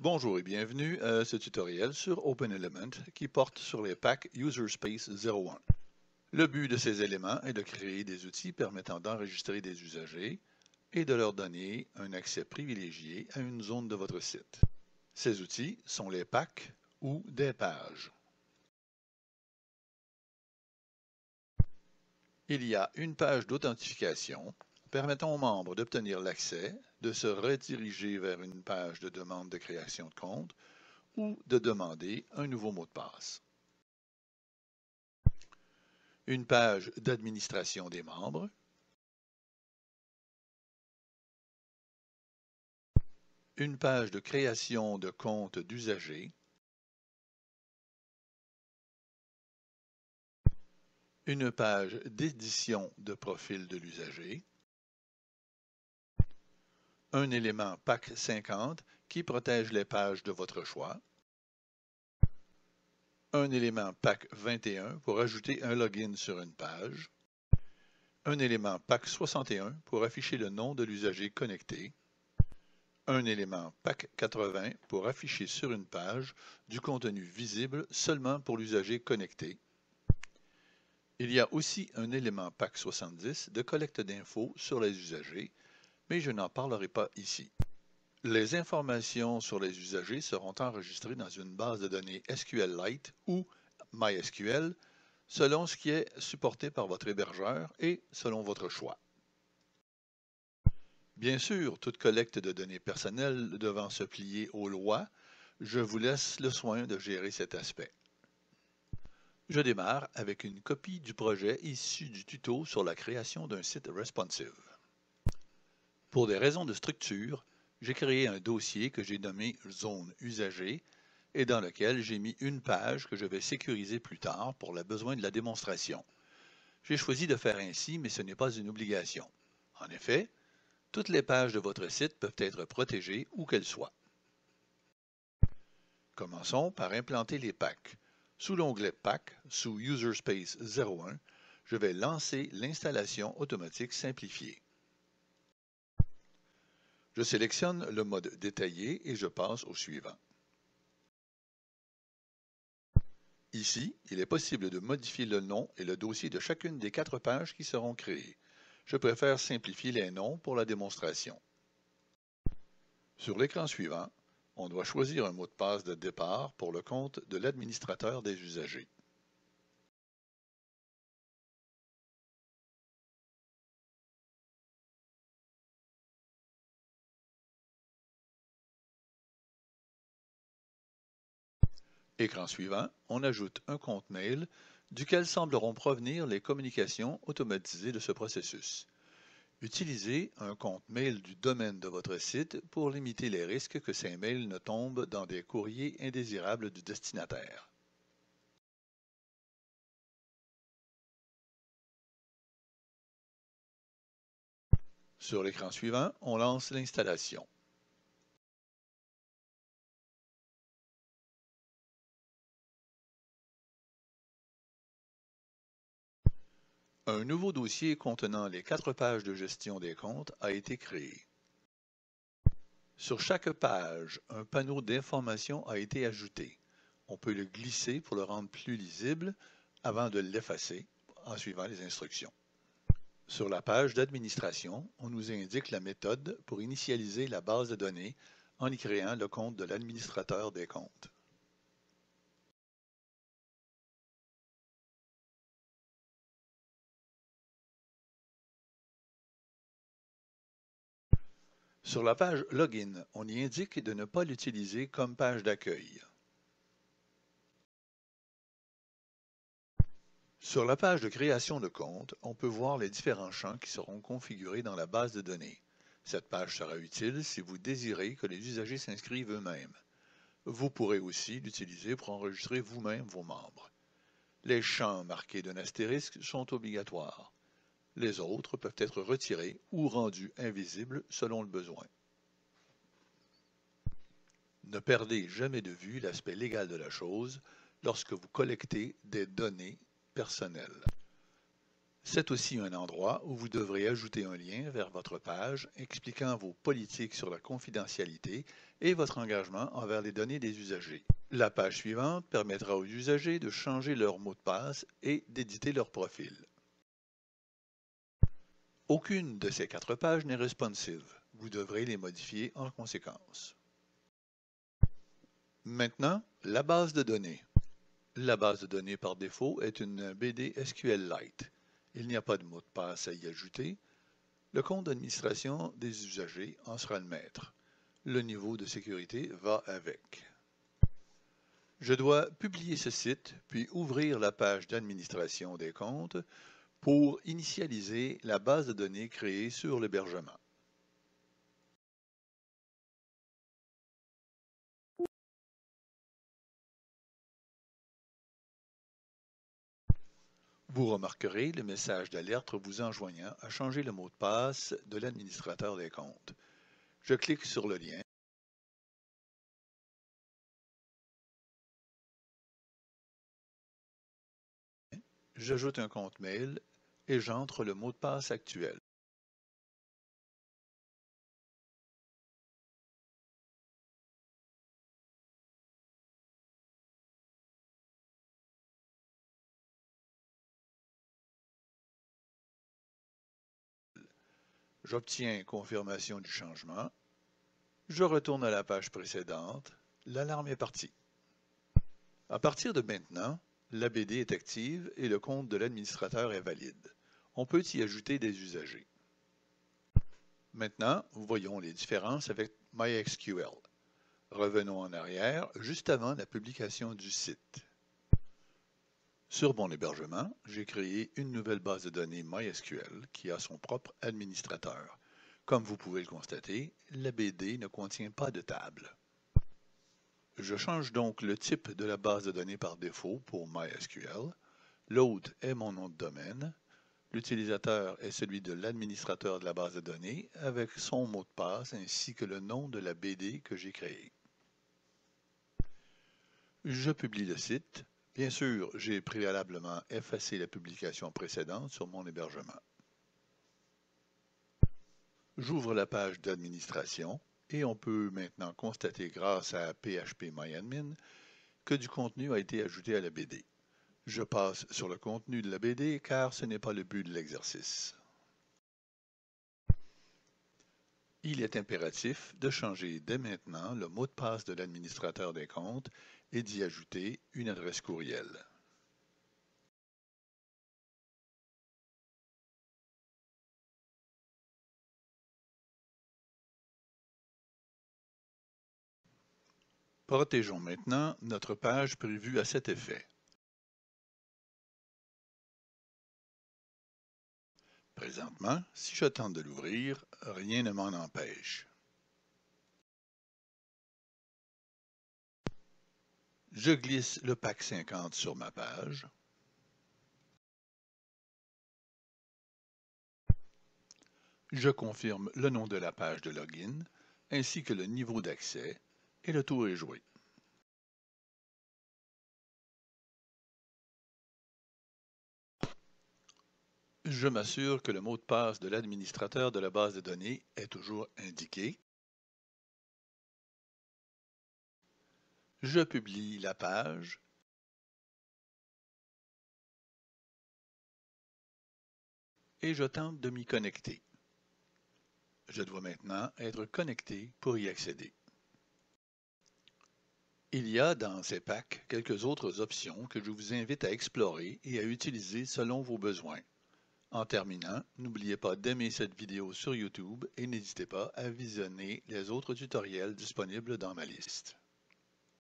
Bonjour et bienvenue à ce tutoriel sur OpenElement qui porte sur les packs UserSpace 01. Le but de ces éléments est de créer des outils permettant d'enregistrer des usagers et de leur donner un accès privilégié à une zone de votre site. Ces outils sont les packs ou des pages. Il y a une page d'authentification permettant aux membres d'obtenir l'accès, de se rediriger vers une page de demande de création de compte ou de demander un nouveau mot de passe. Une page d'administration des membres, une page de création de compte d'usagers, une page d'édition de profil de l'usager, un élément PAC 50 qui protège les pages de votre choix, un élément PAC 21 pour ajouter un login sur une page, un élément PAC 61 pour afficher le nom de l'usager connecté, un élément PAC 80 pour afficher sur une page du contenu visible seulement pour l'usager connecté. Il y a aussi un élément PAC 70 de collecte d'infos sur les usagers, mais je n'en parlerai pas ici. Les informations sur les usagers seront enregistrées dans une base de données SQLite ou MySQL selon ce qui est supporté par votre hébergeur et selon votre choix. Bien sûr, toute collecte de données personnelles devant se plier aux lois, je vous laisse le soin de gérer cet aspect. Je démarre avec une copie du projet issu du tuto sur la création d'un site responsive. Pour des raisons de structure, j'ai créé un dossier que j'ai nommé Zone usager et dans lequel j'ai mis une page que je vais sécuriser plus tard pour le besoin de la démonstration. J'ai choisi de faire ainsi, mais ce n'est pas une obligation. En effet, toutes les pages de votre site peuvent être protégées où qu'elles soient. Commençons par implanter les packs. Sous l'onglet Pack, sous UserSpace 01, je vais lancer l'installation automatique simplifiée. Je sélectionne le mode détaillé et je passe au suivant. Ici, il est possible de modifier le nom et le dossier de chacune des 4 pages qui seront créées. Je préfère simplifier les noms pour la démonstration. Sur l'écran suivant, on doit choisir un mot de passe de départ pour le compte de l'administrateur des usagers. Écran suivant, on ajoute un compte mail duquel sembleront provenir les communications automatisées de ce processus. Utilisez un compte mail du domaine de votre site pour limiter les risques que ces mails ne tombent dans des courriers indésirables du destinataire. Sur l'écran suivant, on lance l'installation. Un nouveau dossier contenant les 4 pages de gestion des comptes a été créé. Sur chaque page, un panneau d'information a été ajouté. On peut le glisser pour le rendre plus lisible avant de l'effacer en suivant les instructions. Sur la page d'administration, on nous indique la méthode pour initialiser la base de données en y créant le compte de l'administrateur des comptes. Sur la page Login, on y indique de ne pas l'utiliser comme page d'accueil. Sur la page de création de compte, on peut voir les différents champs qui seront configurés dans la base de données. Cette page sera utile si vous désirez que les usagers s'inscrivent eux-mêmes. Vous pourrez aussi l'utiliser pour enregistrer vous-même vos membres. Les champs marqués d'un astérisque sont obligatoires. Les autres peuvent être retirés ou rendus invisibles selon le besoin. Ne perdez jamais de vue l'aspect légal de la chose lorsque vous collectez des données personnelles. C'est aussi un endroit où vous devrez ajouter un lien vers votre page expliquant vos politiques sur la confidentialité et votre engagement envers les données des usagers. La page suivante permettra aux usagers de changer leur mot de passe et d'éditer leur profil. Aucune de ces 4 pages n'est responsive. Vous devrez les modifier en conséquence. Maintenant, la base de données. La base de données par défaut est une BD SQLite. Il n'y a pas de mot de passe à y ajouter. Le compte d'administration des usagers en sera le maître. Le niveau de sécurité va avec. Je dois publier ce site, puis ouvrir la page d'administration des comptes pour initialiser la base de données créée sur l'hébergement. Vous remarquerez le message d'alerte vous enjoignant à changer le mot de passe de l'administrateur des comptes. Je clique sur le lien. J'ajoute un compte mail et j'entre le mot de passe actuel. J'obtiens confirmation du changement. Je retourne à la page précédente. L'alarme est partie. À partir de maintenant, la BD est active et le compte de l'administrateur est valide. On peut y ajouter des usagers. Maintenant, voyons les différences avec MySQL. Revenons en arrière, juste avant la publication du site. Sur mon hébergement, j'ai créé une nouvelle base de données MySQL qui a son propre administrateur. Comme vous pouvez le constater, la BD ne contient pas de table. Je change donc le type de la base de données par défaut pour MySQL. L'hôte est mon nom de domaine. L'utilisateur est celui de l'administrateur de la base de données avec son mot de passe ainsi que le nom de la BD que j'ai créée. Je publie le site. Bien sûr, j'ai préalablement effacé la publication précédente sur mon hébergement. J'ouvre la page d'administration et on peut maintenant constater grâce à PHPMyAdmin que du contenu a été ajouté à la BD. Je passe sur le contenu de la BD car ce n'est pas le but de l'exercice. Il est impératif de changer dès maintenant le mot de passe de l'administrateur des comptes et d'y ajouter une adresse courriel. Protégeons maintenant notre page prévue à cet effet. Présentement, si je tente de l'ouvrir, rien ne m'en empêche. Je glisse le pack 50 sur ma page. Je confirme le nom de la page de login, ainsi que le niveau d'accès, et le tour est joué. Je m'assure que le mot de passe de l'administrateur de la base de données est toujours indiqué. Je publie la page et je tente de m'y connecter. Je dois maintenant être connecté pour y accéder. Il y a dans ces packs quelques autres options que je vous invite à explorer et à utiliser selon vos besoins. En terminant, n'oubliez pas d'aimer cette vidéo sur YouTube et n'hésitez pas à visionner les autres tutoriels disponibles dans ma liste.